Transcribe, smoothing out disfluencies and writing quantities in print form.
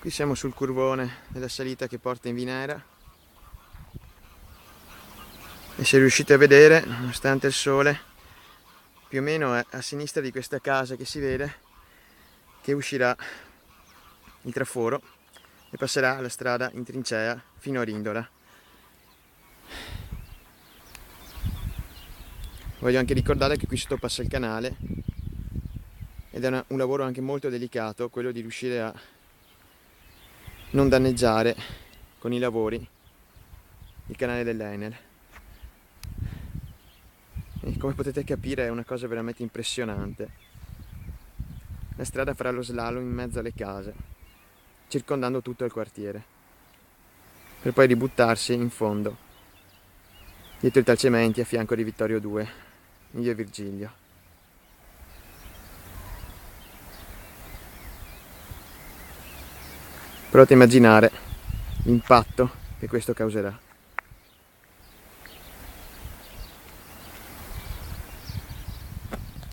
Qui siamo sul curvone della salita che porta in Vinera e se riuscite a vedere, nonostante il sole, più o meno a sinistra di questa casa che si vede che uscirà il traforo e passerà la strada in trincea fino a Rindola. Voglio anche ricordare che qui sotto passa il canale ed è un lavoro anche molto delicato quello di riuscire a non danneggiare con i lavori il canale dell'Enel. E come potete capire è una cosa veramente impressionante. La strada farà lo slalom in mezzo alle case, circondando tutto il quartiere, per poi ributtarsi in fondo, dietro i Talcementi a fianco di Vittorio 2, in via Virgilio. Provate a immaginare l'impatto che questo causerà.